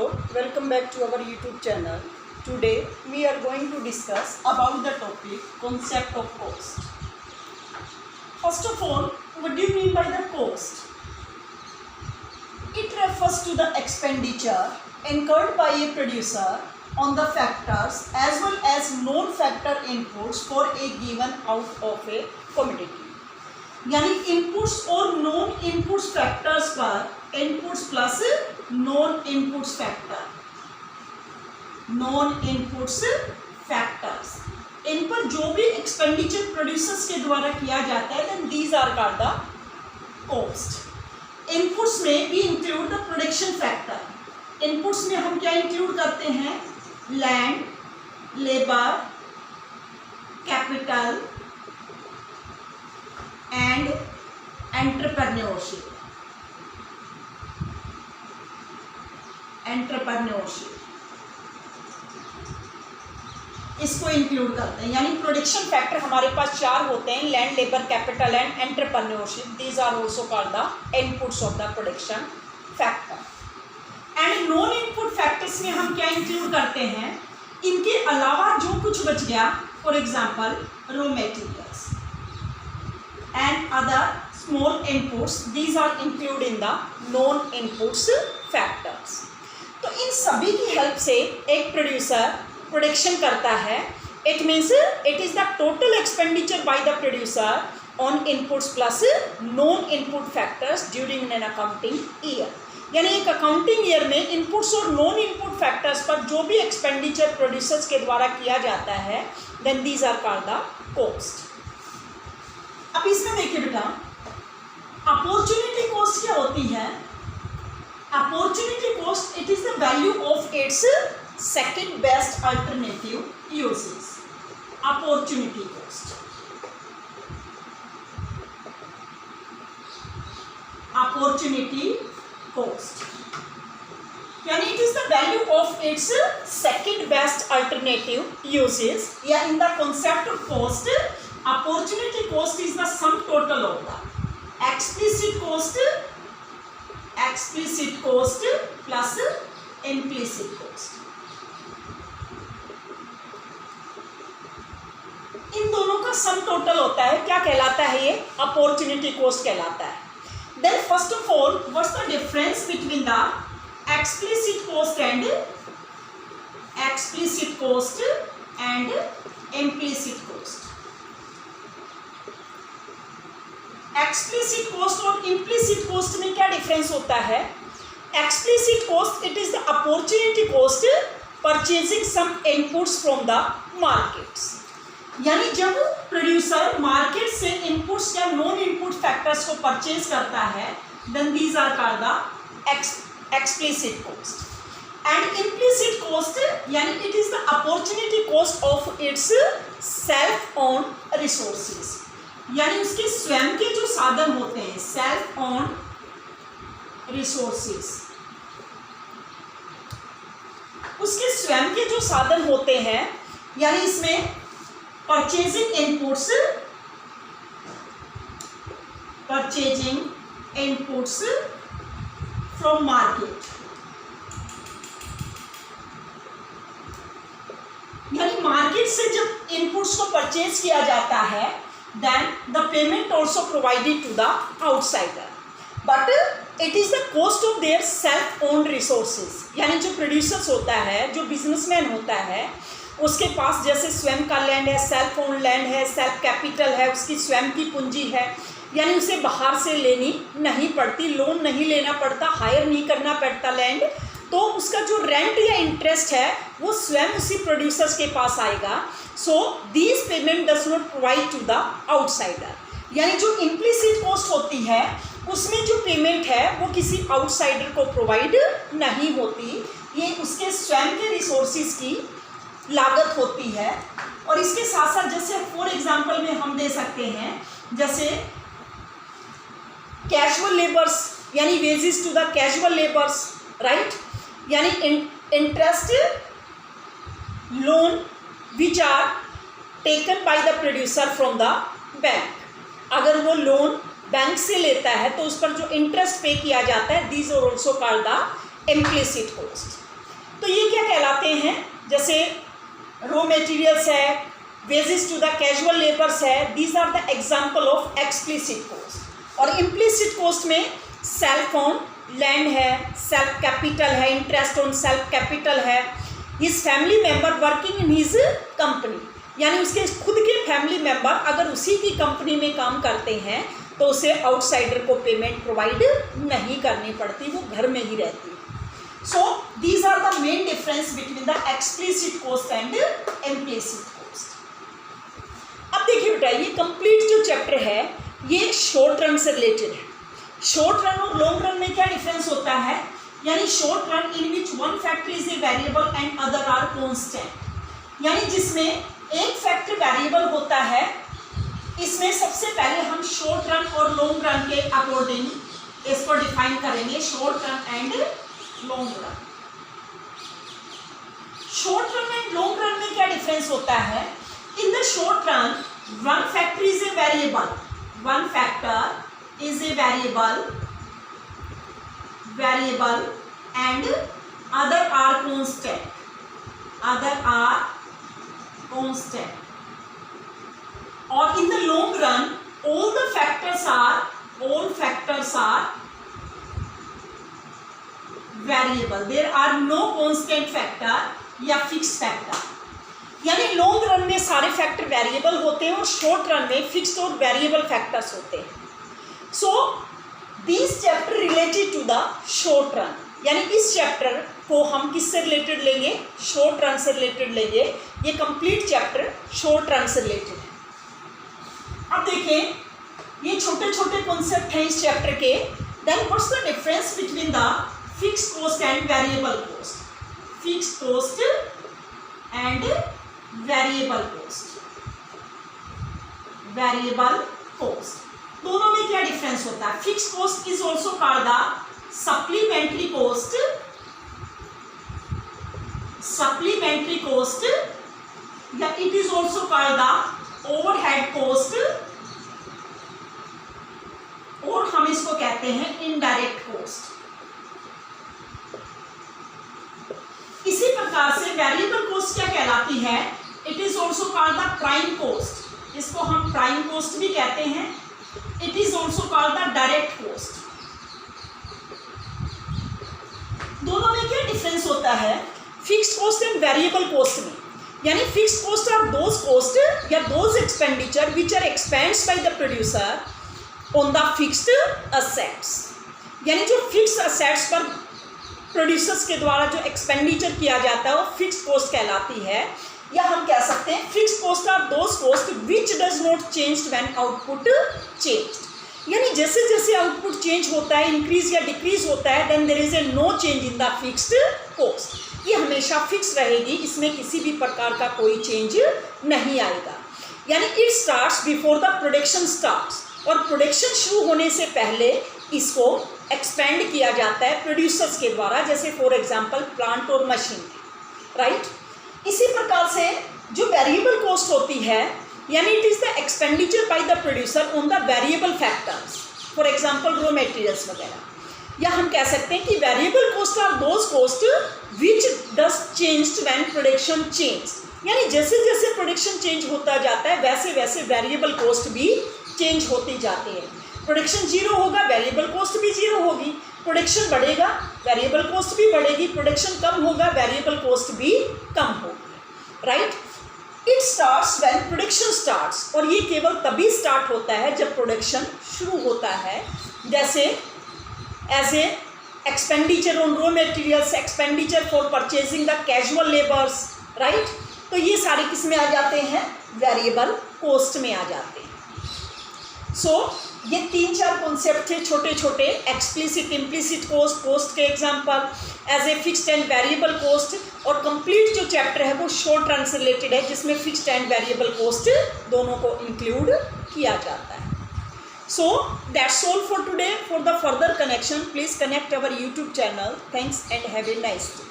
Hello, welcome back to our YouTube channel. Today we are going to discuss about the topic concept of cost. First of all, what do you mean by the cost? It refers to the expenditure incurred by a producer on the factors as well as non-factor inputs for a given out of a commodity. यानी inputs और non inputs factors पर inputs plus non inputs factors in पर जो भी expenditure producers के द्वारा किया जाता है then these are called the cost. Inputs में भी include the production factor. Inputs में हम क्या इंक्लूड करते हैं? Land, labour, capital and entrepreneurship. इसको इंक्लूड करते हैं. यानी प्रोडक्शन फैक्टर हमारे पास चार होते हैं: land, labour, capital and entrepreneurship. These are also called the inputs of the production factor. And non input factors में हम क्या इंक्लूड करते हैं? इनके अलावा जो कुछ बच गया, for example raw materials and other small inputs, these are included in the non-inputs factors. तो इन सभी की हेल्प से एक प्रोड्यूसर प्रोडक्शन करता है. It means it is the total expenditure by the producer on inputs plus non input factors during an accounting year. यानी एक accounting year में इनपुट्स और नॉन इनपुट फैक्टर्स पर जो भी एक्सपेंडिचर प्रोड्यूसर्स के द्वारा किया जाता है then these are called the cost. अब इसमें देखिए बेटा, अपॉर्चुनिटी कॉस्ट क्या होती है? Opportunity cost it is the value of its second best alternative uses. Opportunity cost, यानी it is the value of its second best alternative uses. या in the concept of cost, opportunity cost is the sum total of the explicit cost plus implicit cost. इन दोनों का sum total होता है. क्या कहलाता है ये? अपॉर्चुनिटी कॉस्ट कहलाता है. Then first of all, what's the difference between the explicit cost and implicit cost? Explicit cost और इम्प्लिसिट कॉस्ट में क्या डिफरेंस होता है? Explicit cost it is the opportunity cost purchasing some inputs from the markets. यानी जब producer market से inputs या non input factors को परचेज करता है then these are called the explicit cost. And implicit cost यानी it is the opportunity cost of its self own resources. यानी उसके स्वयं के जो साधन होते हैं, सेल्फ ओन रिसोर्सेज, उसके स्वयं के जो साधन होते हैं. यानी इसमें परचेजिंग इनपुट्स फ्रॉम मार्केट. यानी मार्केट से जब इनपुट्स को परचेज किया जाता है then the payment also provided to the outsider, but it is the cost of their self owned resources. यानी जो प्रोड्यूसर्स होता है, जो बिजनेसमैन होता है, उसके पास जैसे स्वयं का लैंड है, सेल्फ ओन्ड लैंड है, सेल्फ कैपिटल है, उसकी स्वयं की पूंजी है. यानी उसे बाहर से लेनी नहीं पड़ती, लोन नहीं लेना पड़ता, हायर नहीं करना पड़ता लैंड. तो उसका जो रेंट या इंटरेस्ट है वो स्वयं उसी प्रोड्यूसर्स के पास आएगा. So this payment does not provide to the outsider. यानी जो इम्प्लिसिट कॉस्ट होती है उसमें जो पेमेंट है वो किसी आउटसाइडर को प्रोवाइड नहीं होती. ये उसके स्वयं के रिसोर्सेज की लागत होती है. और इसके साथ साथ जैसे फॉर एग्जांपल में हम दे सकते हैं जैसे कैजुअल लेबर्स, यानी wages to the casual labours, right. यानी interest loan which are taken by the producer from the bank. अगर वो लोन बैंक से लेता है तो उस पर जो इंटरेस्ट पे किया जाता है these are also called the implicit cost. तो ये क्या कहलाते हैं, जैसे रॉ मटेरियल्स है, wages to the casual labours है, these are the example of explicit cost. और इम्प्लिसिट कॉस्ट में सेल्फ ऑन लैंड है, सेल्फ कैपिटल है, इंटरेस्ट ऑन सेल्फ कैपिटल है, his family member working in his company, यानी उसके खुद के फैमिली मेंबर अगर उसी की कंपनी में काम करते हैं तो उसे आउटसाइडर को पेमेंट प्रोवाइड नहीं करनी पड़ती, वो घर में ही रहती है। So these are the main difference between the explicit cost and implicit cost. अब देखिए बेटा, ये कंप्लीट जो चैप्टर है ये शॉर्ट रन से रिलेटेड है। शॉर्ट रन और लॉन्ग रन में क्या डिफरेंस होता है, यानी short run in which one factor is a variable and other are constant, यानी जिसमें एक फैक्टर वेरिएबल होता है, इसमें सबसे पहले हम शॉर्ट रन और लॉन्ग रन के अकॉर्डिंग इसको डिफाइन करेंगे, short run and long run. Short run and long run में क्या डिफरेंस होता है, in the short run one factor is a variable, one factor is a variable and other are constant, other are constant. और in the long run all factors are variable, there are no constant factor या fixed factor, यानी long run में सारे factor variable होते हैं और short run में fixed और वेरिएबल फैक्टर्स होते हैं। So this chapter related to the short run, यानी इस चैप्टर को हम किससे रिलेटेड लेंगे, शॉर्ट रन से रिलेटेड लेंगे। ये कंप्लीट चैप्टर शॉर्ट रन से रिलेटेड है। अब देखिए, ये छोटे छोटे कॉन्सेप्ट हैं इस चैप्टर के। Then what's the difference between the fixed cost and variable cost, fixed cost and variable cost, variable cost दोनों में क्या डिफरेंस होता है। Fixed cost is also called the supplementary cost, supplementary cost, या it is also called the overhead cost, और हम इसको कहते हैं इनडायरेक्ट कॉस्ट। इसी प्रकार से वेरिएबल कॉस्ट क्या कहलाती है, it is also called the prime cost, इसको हम प्राइम कॉस्ट भी कहते हैं। It is also called the direct cost. दोनों में क्या डिफरेंस होता है, fixed cost and variable cost में, यानी fixed cost are those cost या those expenditure which are expends by the producer on the fixed assets, यानी जो फिक्स्ड असेट्स पर प्रोड्यूसर्स के द्वारा जो एक्सपेंडिचर किया जाता है वो फिक्स्ड कॉस्ट कहलाती है। या हम कह सकते हैं fixed cost are those cost which does not change when output change, यानी जैसे जैसे आउटपुट चेंज होता है, इंक्रीज या डिक्रीज होता है, then there is a no change in the fixed cost, ये हमेशा फिक्स रहेगी, इसमें किसी भी प्रकार का कोई चेंज नहीं आएगा। यानी it starts before the production starts, और प्रोडक्शन शुरू होने से पहले इसको एक्सपेंड किया जाता है प्रोड्यूसर्स के द्वारा, जैसे फॉर एग्जांपल प्लांट और मशीन, राइट। इसी प्रकार से जो वेरिएबल कॉस्ट होती है, यानी it is the expenditure by the producer on the variable factors, for example raw materials वगैरह। या हम कह सकते हैं कि variable cost are those cost which does change when production change, यानी जैसे जैसे प्रोडक्शन चेंज होता जाता है वैसे वैसे वेरिएबल कॉस्ट भी चेंज होती जाती है। प्रोडक्शन जीरो होगा, वेरिएबल कॉस्ट भी जीरो होगी, प्रोडक्शन बढ़ेगा, वेरिएबल कॉस्ट भी बढ़ेगी, प्रोडक्शन कम होगा, वेरिएबल कॉस्ट भी कम होगी, right. It starts when production starts, और ये केवल तभी स्टार्ट होता है जब प्रोडक्शन शुरू होता है, जैसे as a expenditure on raw materials, expenditure for purchasing the casual labours, right. तो ये सारे किस में आ जाते हैं, वेरिएबल कॉस्ट में आ जाते हैं। सो ये 3-4 कॉन्सेप्ट थे छोटे छोटे, एक्सप्लिसिट इम्प्लिसिट कॉस्ट, कॉस्ट के example, as a fixed and variable cost, और कंप्लीट जो चैप्टर है वो शॉर्ट रन से रिलेटेड है जिसमें फिक्स्ड एंड वेरिएबल कॉस्ट दोनों को इंक्लूड किया जाता है। So that's all for today. For the further connection, please connect our YouTube channel. Thanks and have a nice day.